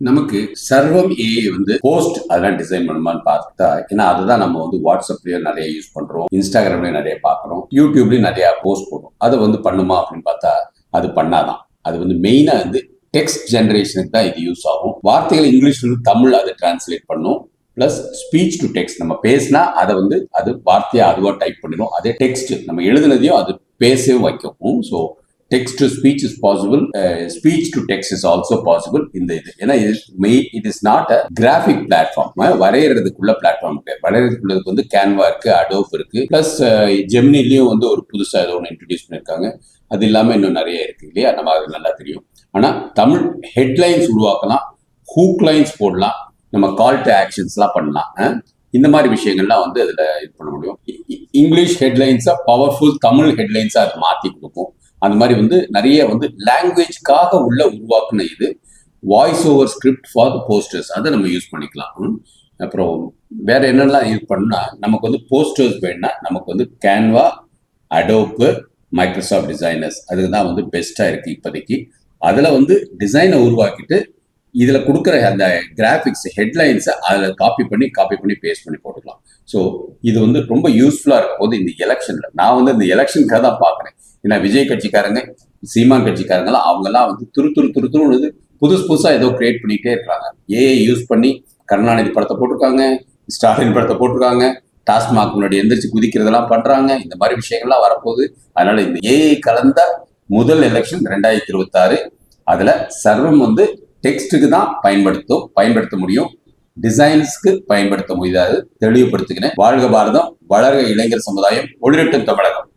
நமக்கு சர்வம் ஏஐ வந்து போஸ்ட் அதெல்லாம் டிசைன் பண்ணுமான்னு பார்த்தா, ஏன்னா அதுதான் நம்ம வந்து வாட்ஸ்அப்லயே நிறைய யூஸ் பண்றோம், இன்ஸ்டாகிராம்லயும் நிறைய பாக்குறோம், யூடியூப்லயும் நிறைய போஸ்ட் போடுறோம். அதை வந்து பண்ணுமா அப்படின்னு பார்த்தா அது பண்ணாதான். அது வந்து மெயினா வந்து டெக்ஸ்ட் ஜெனரேஷனுக்கு தான் இது யூஸ் ஆகும். வார்த்தைகள் இங்கிலீஷ்ல இருந்து தமிழ் அதை டிரான்ஸ்லேட் பண்ணும். பிளஸ் ஸ்பீச் டு டெக்ஸ்ட் நம்ம பேசினா அதை வந்து அது வார்த்தையா அதுவா டைப் பண்ணிடும். அதே டெக்ஸ்ட் நம்ம எழுதுனதையும் அது பேசவும் வைக்கும். So text to speech is possible, speech to text is also possible இந்த இது. ஏன்னா it is not a graphic platform. வரையறதுக்குள்ள பிளாட்ஃபார்ம் கிடையாது. வரையறதுக்குள்ளதுக்கு வந்து கேன்வா இருக்கு, அடோப் இருக்கு, பிளஸ் ஜெமினிலையும் வந்து ஒரு புதுசா ஏதோ ஒன்று இன்ட்ரடியூஸ் பண்ணிருக்காங்க. அது இல்லாம இன்னும் நிறைய இருக்கு இல்லையா, நம்ம அது நல்லா தெரியும். ஆனா தமிழ் ஹெட்லைன்ஸ் உருவாக்கலாம், ஹூக் லைன்ஸ் போடலாம், நம்ம கால் டு ஆக்ஷன்ஸ் எல்லாம் பண்ணலாம். இந்த மாதிரி விஷயங்கள்லாம் வந்து அதுல இது பண்ண முடியும். இங்கிலீஷ் ஹெட்லைன்ஸா பவர்ஃபுல் தமிழ் ஹெட்லைன்ஸா அது மாத்தி கொடுக்கும். அந்த மாதிரி வந்து நிறைய வந்து லாங்குவேஜ்க்காக உள்ள உருவாக்குன இது. Voice over script for the posters அதை நம்ம யூஸ் பண்ணிக்கலாம். அப்புறம் வேற என்னெல்லாம் யூஸ் பண்ணா நமக்கு வந்து போஸ்டர்ஸ் வேணும்னா நமக்கு வந்து கேன்வா, அடோப்பு, மைக்ரோசாஃப்ட் டிசைனர்ஸ் அதுக்கு தான் வந்து பெஸ்டா இருக்கு இப்போதைக்கு. அதுல வந்து டிசைனை உருவாக்கிட்டு இதுல கொடுக்குற அந்த கிராபிக்ஸ் ஹெட்லைன்ஸை அதில் காப்பி பண்ணி பேஸ்ட் பண்ணி போட்டுக்கலாம். ஸோ இது வந்து ரொம்ப யூஸ்ஃபுல்லா இருக்கும் போது இந்த எலெக்ஷன்ல நான் வந்து இந்த எலெக்ஷனுக்காக தான் பாக்குறேன். ஏன்னா விஜய் கட்சிக்காரங்க, சீமான் கட்சிக்காரங்களாம் அவங்கெல்லாம் வந்து துருன்னு புதுசா ஏதோ கிரியேட் பண்ணிட்டே இருக்காங்க. ஏஐ யூஸ் பண்ணி கருணாநிதி படத்தை போட்டிருக்காங்க, ஸ்டாலின் படத்தை போட்டிருக்காங்க, டாஸ்மாக் முன்னாடி எந்திரிச்சு குதிக்கிறதெல்லாம் பண்றாங்க. இந்த மாதிரி விஷயங்கள்லாம் வரப்போகுது. அதனால இந்த ஏஐ கலந்த முதல் எலெக்ஷன் 2026. அதுல சர்வம் வந்து டெக்ஸ்டுக்கு தான் பயன்படுத்த முடியும், டிசைன்ஸ்க்கு பயன்படுத்த முடியாது. தெளிவுபடுத்துகிறேன். வாழ்க பாரதம், வளர்க இளைஞர் சமுதாயம், ஒளிரட்டும் தமிழகம்.